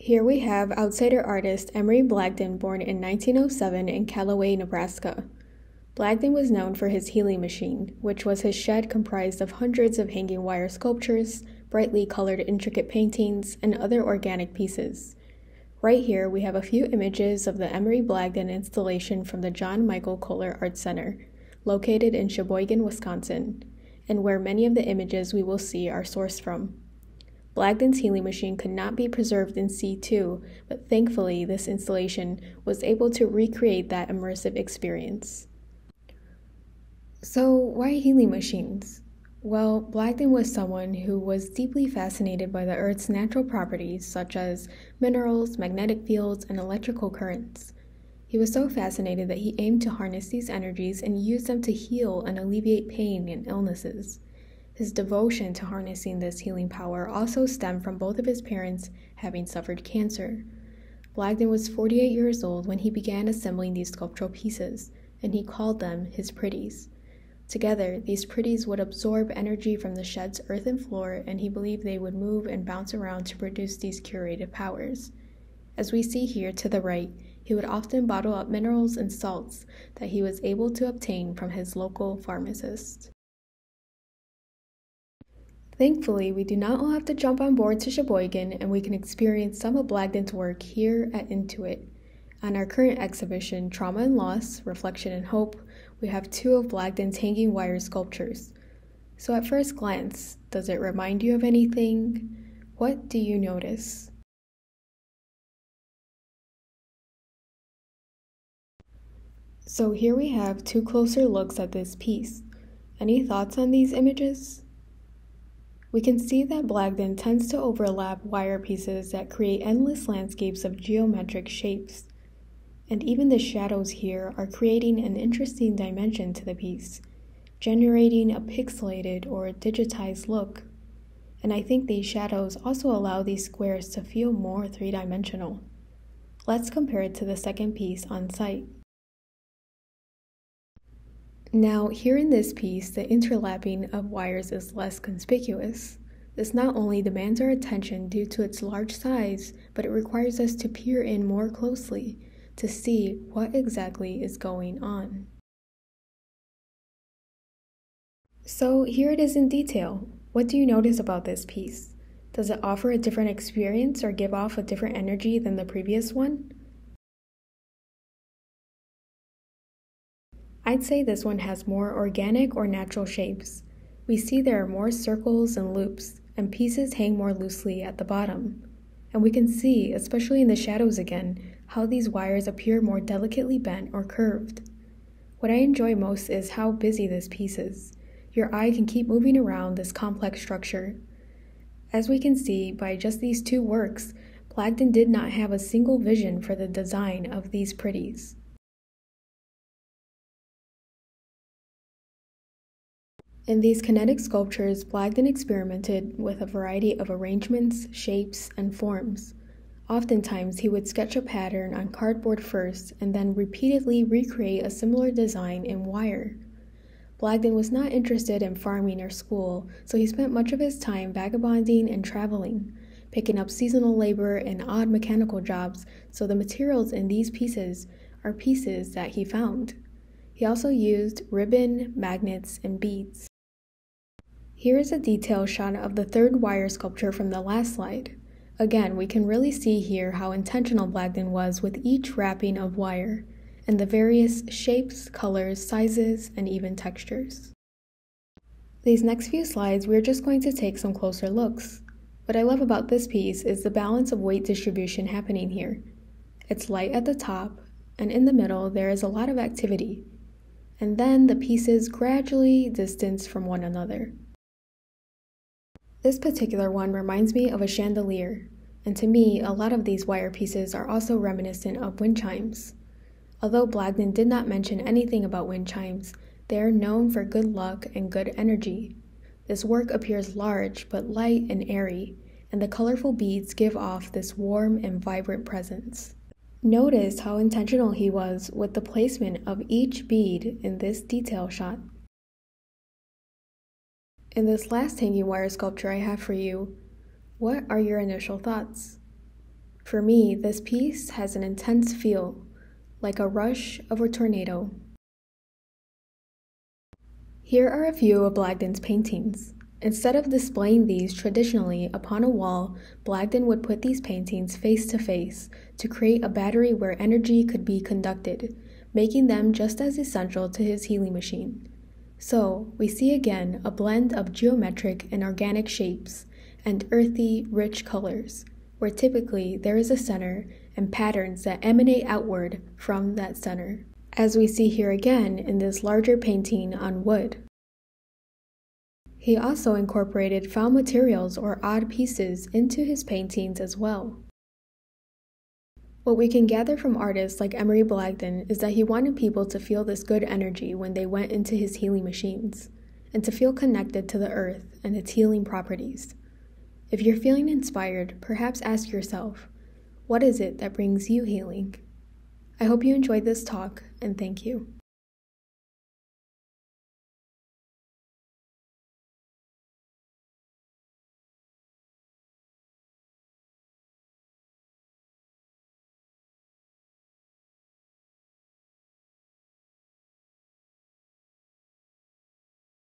Here we have outsider artist Emery Blagden, born in 1907 in Callaway, Nebraska. Blagden was known for his healing machine, which was his shed comprised of hundreds of hanging wire sculptures, brightly colored intricate paintings, and other organic pieces. Right here we have a few images of the Emery Blagden installation from the John Michael Kohler Art Center, located in Sheboygan, Wisconsin, and where many of the images we will see are sourced from. Blagden's healing machine could not be preserved in situ, but thankfully this installation was able to recreate that immersive experience. So why healing machines? Well, Blagden was someone who was deeply fascinated by the Earth's natural properties such as minerals, magnetic fields, and electrical currents. He was so fascinated that he aimed to harness these energies and use them to heal and alleviate pain and illnesses. His devotion to harnessing this healing power also stemmed from both of his parents having suffered cancer. Blagden was 48 years old when he began assembling these sculptural pieces, and he called them his pretties. Together, these pretties would absorb energy from the shed's earthen floor, and he believed they would move and bounce around to produce these curative powers. As we see here to the right, he would often bottle up minerals and salts that he was able to obtain from his local pharmacist. Thankfully, we do not all have to jump on board to Sheboygan, and we can experience some of Blagden's work here at Intuit. On our current exhibition, Trauma and Loss, Reflection and Hope, we have two of Blagden's hanging wire sculptures. So at first glance, does it remind you of anything? What do you notice? So here we have two closer looks at this piece. Any thoughts on these images? We can see that Blagden tends to overlap wire pieces that create endless landscapes of geometric shapes. And even the shadows here are creating an interesting dimension to the piece, generating a pixelated or digitized look. And I think these shadows also allow these squares to feel more three-dimensional. Let's compare it to the second piece on site. Now, here in this piece, the interlapping of wires is less conspicuous. This not only demands our attention due to its large size, but it requires us to peer in more closely to see what exactly is going on. So here it is in detail. What do you notice about this piece? Does it offer a different experience or give off a different energy than the previous one? I'd say this one has more organic or natural shapes. We see there are more circles and loops, and pieces hang more loosely at the bottom. And we can see, especially in the shadows again, how these wires appear more delicately bent or curved. What I enjoy most is how busy this piece is. Your eye can keep moving around this complex structure. As we can see by just these two works, Blagden did not have a single vision for the design of these pretties. In these kinetic sculptures, Blagden experimented with a variety of arrangements, shapes, and forms. Oftentimes, he would sketch a pattern on cardboard first and then repeatedly recreate a similar design in wire. Blagden was not interested in farming or school, so he spent much of his time vagabonding and traveling, picking up seasonal labor and odd mechanical jobs, so the materials in these pieces are pieces that he found. He also used ribbon, magnets, and beads. Here is a detail shot of the third wire sculpture from the last slide. Again, we can really see here how intentional Blagden was with each wrapping of wire, and the various shapes, colors, sizes, and even textures. These next few slides, we're just going to take some closer looks. What I love about this piece is the balance of weight distribution happening here. It's light at the top, and in the middle there is a lot of activity, and then the pieces gradually distance from one another. This particular one reminds me of a chandelier, and to me, a lot of these wire pieces are also reminiscent of wind chimes. Although Blagden did not mention anything about wind chimes, they are known for good luck and good energy. This work appears large but light and airy, and the colorful beads give off this warm and vibrant presence. Notice how intentional he was with the placement of each bead in this detail shot. In this last hanging wire sculpture I have for you, what are your initial thoughts? For me, this piece has an intense feel, like a rush of a tornado. Here are a few of Blagden's paintings. Instead of displaying these traditionally upon a wall, Blagden would put these paintings face to face to create a battery where energy could be conducted, making them just as essential to his healing machine. So, we see again a blend of geometric and organic shapes and earthy, rich colors, where typically there is a center and patterns that emanate outward from that center, as we see here again in this larger painting on wood. He also incorporated found materials or odd pieces into his paintings as well. What we can gather from artists like Emery Blagden is that he wanted people to feel this good energy when they went into his healing machines, and to feel connected to the earth and its healing properties. If you're feeling inspired, perhaps ask yourself, what is it that brings you healing? I hope you enjoyed this talk, and thank you.